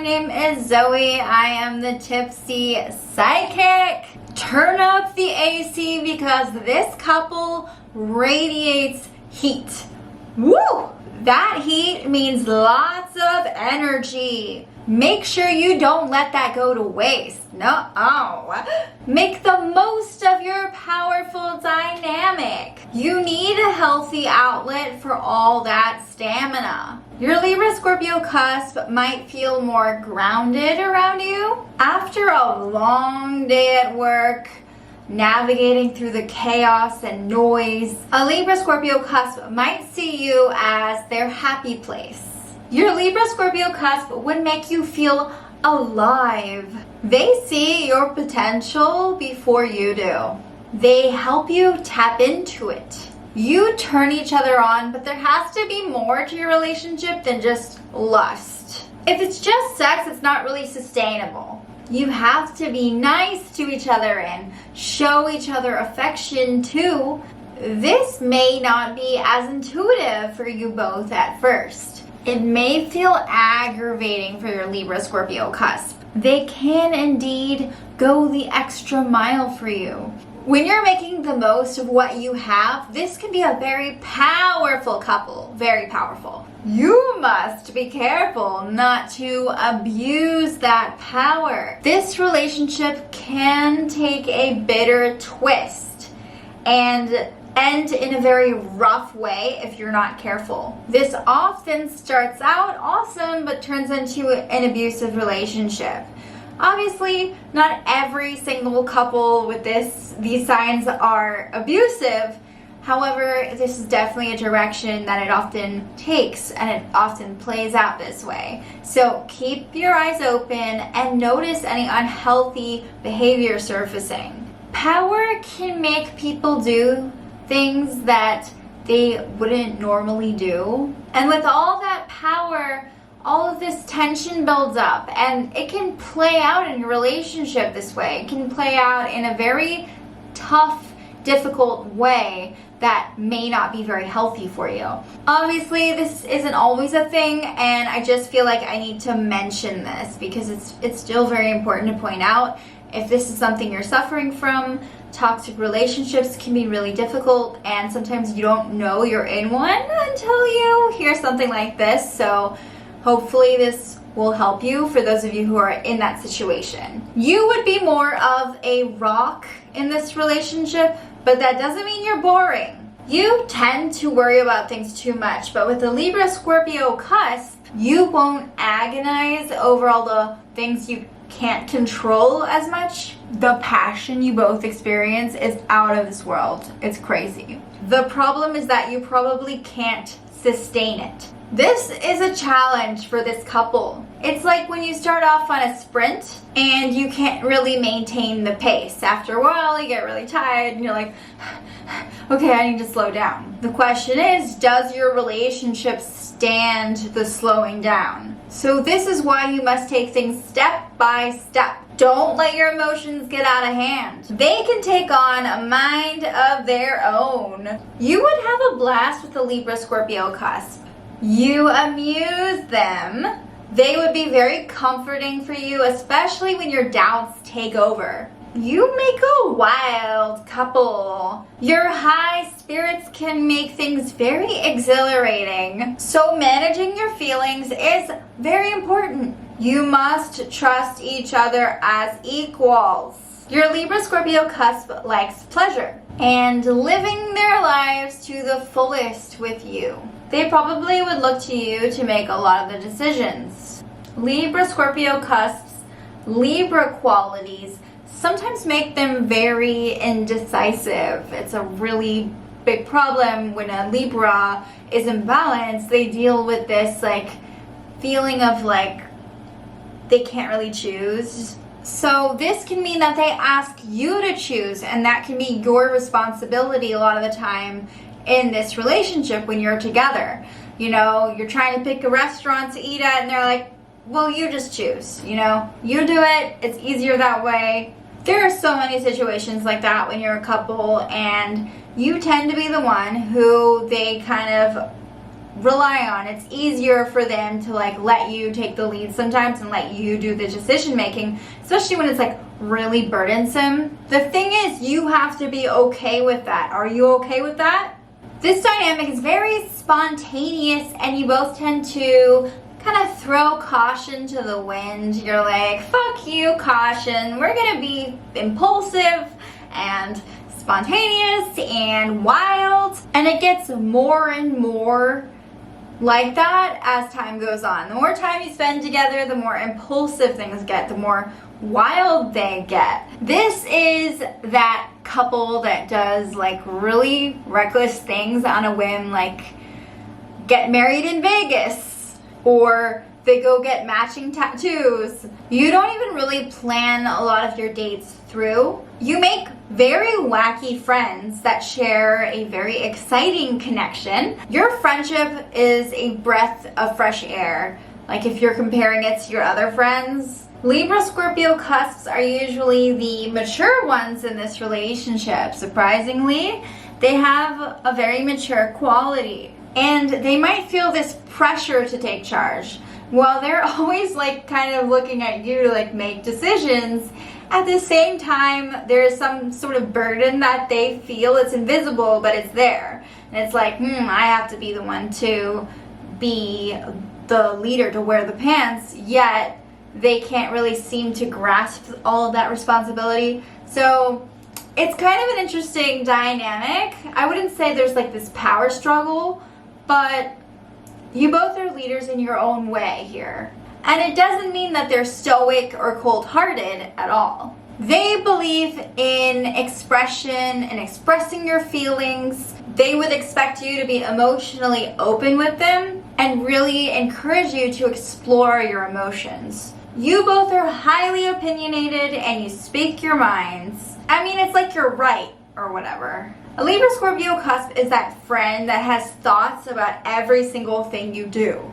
name is Zoe. I am the Tipsy Psychic. Turn up the AC because this couple radiates heat. Woo! That heat means lots of energy. Make sure you don't let that go to waste. No. Make the most of your powerful dynamic. You need a healthy outlet for all that stamina. Your Libra Scorpio Cusp might feel more grounded around you. After a long day at work, navigating through the chaos and noise, a Libra Scorpio Cusp might see you as their happy place. Your Libra Scorpio Cusp would make you feel alive. They see your potential before you do. They help you tap into it. You turn each other on, but there has to be more to your relationship than just lust. If it's just sex, it's not really sustainable. You have to be nice to each other and show each other affection too. This may not be as intuitive for you both at first. It may feel aggravating for your Libra Scorpio Cusp. They can indeed go the extra mile for you. When you're making the most of what you have, this can be a very powerful couple. Very powerful. You must be careful not to abuse that power. This relationship can take a bitter twist and end in a very rough way if you're not careful. This often starts out awesome but turns into an abusive relationship. Obviously, not every single couple with these signs are abusive. However, this is definitely a direction that it often takes, and it often plays out this way. So keep your eyes open and notice any unhealthy behavior surfacing. Power can make people do things that they wouldn't normally do. And with all that power, all of this tension builds up, and it can play out in your relationship this way. It can play out in a very tough, difficult way that may not be very healthy for you. Obviously, this isn't always a thing, and I just feel like I need to mention this because it's still very important to point out. If this is something you're suffering from, toxic relationships can be really difficult, and sometimes you don't know you're in one until you hear something like this. So hopefully this will help you for those of you who are in that situation. You would be more of a rock in this relationship, but that doesn't mean you're boring. You tend to worry about things too much, but with the Libra Scorpio Cusp, you won't agonize over all the things you can't control as much. The passion you both experience is out of this world. It's crazy. The problem is that you probably can't sustain it. This is a challenge for this couple. It's like when you start off on a sprint and you can't really maintain the pace. After a while, you get really tired and you're like, okay, I need to slow down. The question is, does your relationship stand the slowing down? So this is why you must take things step by step. Don't let your emotions get out of hand. They can take on a mind of their own. You would have a blast with the Libra Scorpio Cusp. You amuse them. They would be very comforting for you, especially when your doubts take over. You make a wild couple. Your high spirits can make things very exhilarating. So managing your feelings is very important. You must trust each other as equals. Your Libra Scorpio Cusp likes pleasure and living their lives to the fullest with you. They probably would look to you to make a lot of the decisions. Libra Scorpio Cusp's Libra qualities sometimes make them very indecisive. It's a really big problem when a Libra is imbalanced. They deal with this feeling of they can't really choose. So this can mean that they ask you to choose, and that can be your responsibility a lot of the time in this relationship when you're together. You know, you're trying to pick a restaurant to eat at and they're like, well, you just choose, you do it, it's easier that way. There are so many situations like that when you're a couple and you tend to be the one who they kind of rely on. It's easier for them to like let you take the lead sometimes and let you do the decision making, especially when it's like really burdensome. The thing is, you have to be okay with that. Are you okay with that? This dynamic is very spontaneous, and you both tend to kind of throw caution to the wind. You're like, fuck you, caution. We're gonna be impulsive and spontaneous and wild. And it gets more and more like that as time goes on. The more time you spend together, the more impulsive things get, the more wild they get. This is that couple that does like really reckless things on a whim, like get married in Vegas, or they go get matching tattoos. You don't even really plan a lot of your dates through. You make very wacky friends that share a very exciting connection. Your friendship is a breath of fresh air, like if you're comparing it to your other friends. Libra Scorpio cusps are usually the mature ones in this relationship. Surprisingly, they have a very mature quality, and they might feel this pressure to take charge. While they're always like kind of looking at you to like make decisions, at the same time there is some sort of burden that they feel. It's invisible, but it's there. And it's like, I have to be the one to be the leader, to wear the pants, yet they can't really seem to grasp all of that responsibility. So it's kind of an interesting dynamic. I wouldn't say there's like this power struggle, but you both are leaders in your own way here. And it doesn't mean that they're stoic or cold-hearted at all. They believe in expression and expressing your feelings. They would expect you to be emotionally open with them and really encourage you to explore your emotions. You both are highly opinionated and you speak your minds. I mean, it's like you're right or whatever. A Libra Scorpio cusp is that friend that has thoughts about every single thing you do.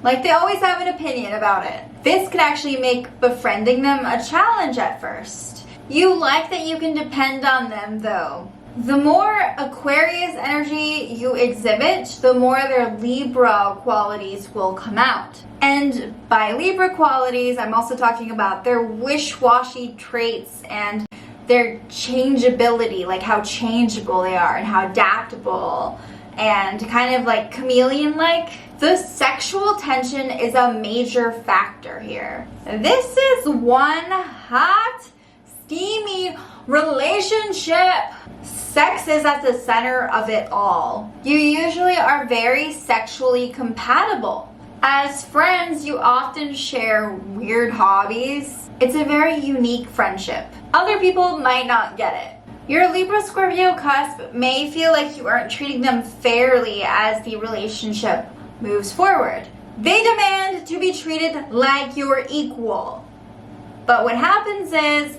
Like they always have an opinion about it. This can actually make befriending them a challenge at first. You like that you can depend on them though. The more Aquarius energy you exhibit, the more their Libra qualities will come out. And by Libra qualities, I'm also talking about their wish-washy traits and their changeability, like how changeable they are and how adaptable and kind of like chameleon-like. The sexual tension is a major factor here. This is one hot, steamy relationship. Sex is at the center of it all. You usually are very sexually compatible. As friends, you often share weird hobbies. It's a very unique friendship. Other people might not get it. Your Libra Scorpio cusp may feel like you aren't treating them fairly as the relationship moves forward. They demand to be treated like you're equal. But what happens is,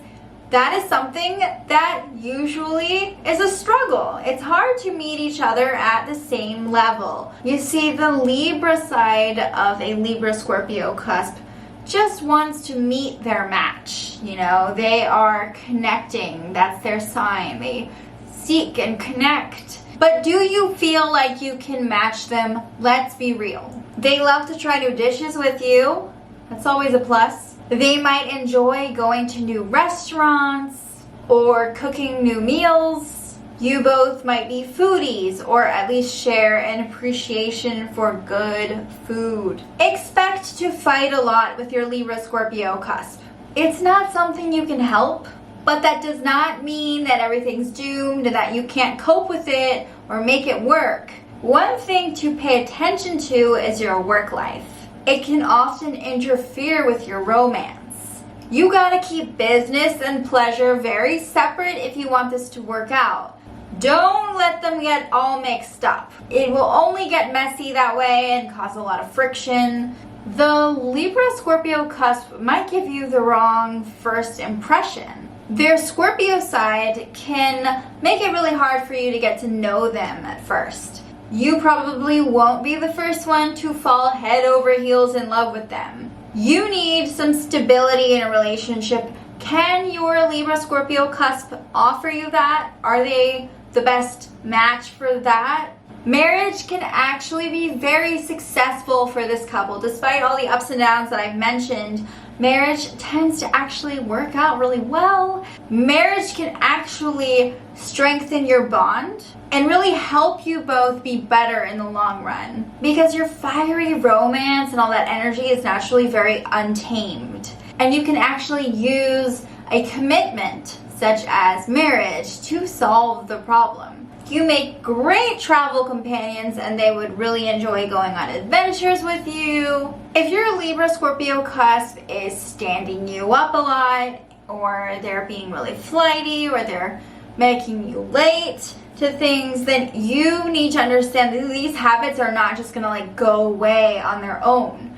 that is something that usually is a struggle. It's hard to meet each other at the same level. You see, the Libra side of a Libra Scorpio cusp just wants to meet their match. You know, they are connecting. That's their sign. They seek and connect. But do you feel like you can match them? Let's be real. They love to try new dishes with you. That's always a plus. They might enjoy going to new restaurants or cooking new meals. You both might be foodies or at least share an appreciation for good food. Expect to fight a lot with your Libra Scorpio cusp. It's not something you can help, but that does not mean that everything's doomed, that you can't cope with it or make it work. One thing to pay attention to is your work life. It can often interfere with your romance. You gotta keep business and pleasure very separate if you want this to work out. Don't let them get all mixed up. It will only get messy that way and cause a lot of friction. The Libra Scorpio cusp might give you the wrong first impression. Their Scorpio side can make it really hard for you to get to know them at first. You probably won't be the first one to fall head over heels in love with them. You need some stability in a relationship. Can your Libra Scorpio cusp offer you that? Are they the best match for that? Marriage can actually be very successful for this couple. Despite all the ups and downs that I've mentioned, marriage tends to actually work out really well. Marriage can actually strengthen your bond and really help you both be better in the long run, because your fiery romance and all that energy is naturally very untamed. And you can actually use a commitment such as marriage to solve the problem. You make great travel companions and they would really enjoy going on adventures with you. If your Libra Scorpio Cusp is standing you up a lot, or they're being really flighty, or they're making you late to things, then you need to understand that these habits are not just gonna like go away on their own.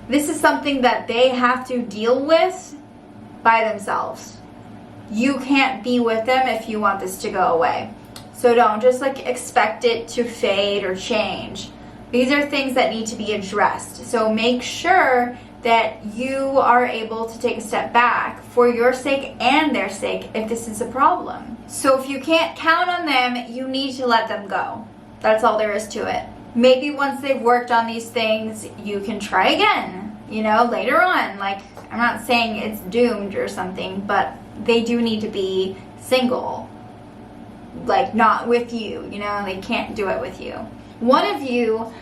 This is something that they have to deal with by themselves. You can't be with them if you want this to go away. So don't just like expect it to fade or change. These are things that need to be addressed. So make sure that you are able to take a step back for your sake and their sake if this is a problem. So if you can't count on them, you need to let them go. That's all there is to it. Maybe once they've worked on these things, you can try again, you know, later on. Like, I'm not saying it's doomed or something, but they do need to be single. Like, not with you, you know, they can't do it with you. One of you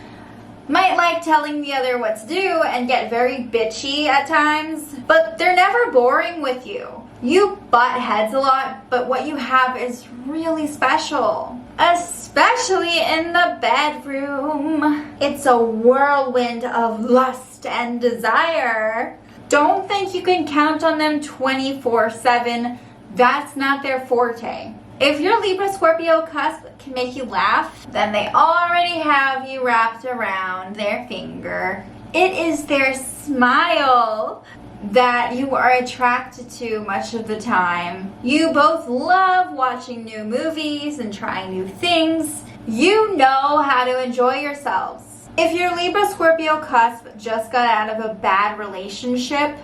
might like telling the other what to do and get very bitchy at times, but they're never boring with you. You butt heads a lot, but what you have is really special, especially in the bedroom. It's a whirlwind of lust and desire. Don't think you can count on them 24/7. That's not their forte. If your Libra Scorpio Cusp can make you laugh, then they already have you wrapped around their finger. It is their smile that you are attracted to much of the time. You both love watching new movies and trying new things. You know how to enjoy yourselves. If your Libra Scorpio Cusp just got out of a bad relationship,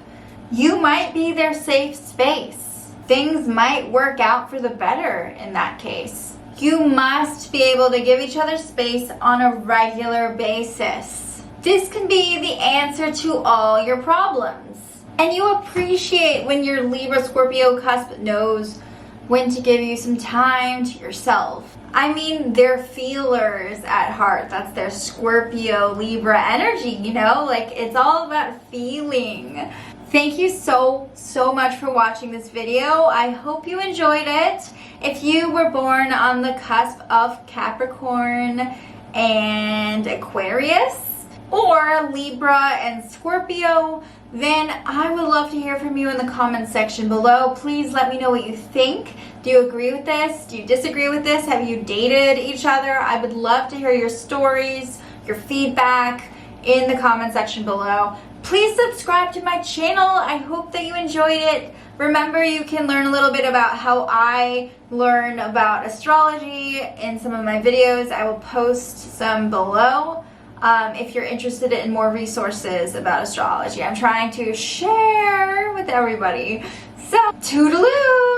you might be their safe space. Things might work out for the better in that case. You must be able to give each other space on a regular basis. This can be the answer to all your problems. And you appreciate when your Libra Scorpio Cusp knows when to give you some time to yourself. I mean, they're feelers at heart. That's their Scorpio Libra energy, you know? Like, it's all about feeling. Thank you so much for watching this video. I hope you enjoyed it. If you were born on the cusp of Capricorn and Aquarius, or Libra and Scorpio, then I would love to hear from you in the comments section below. Please let me know what you think. Do you agree with this? Do you disagree with this? Have you dated each other? I would love to hear your stories, your feedback in the comment section below. Please subscribe to my channel. I hope that you enjoyed it. Remember, you can learn a little bit about how I learn about astrology in some of my videos. I will post some below if you're interested in more resources about astrology. I'm trying to share with everybody. So, toodaloo!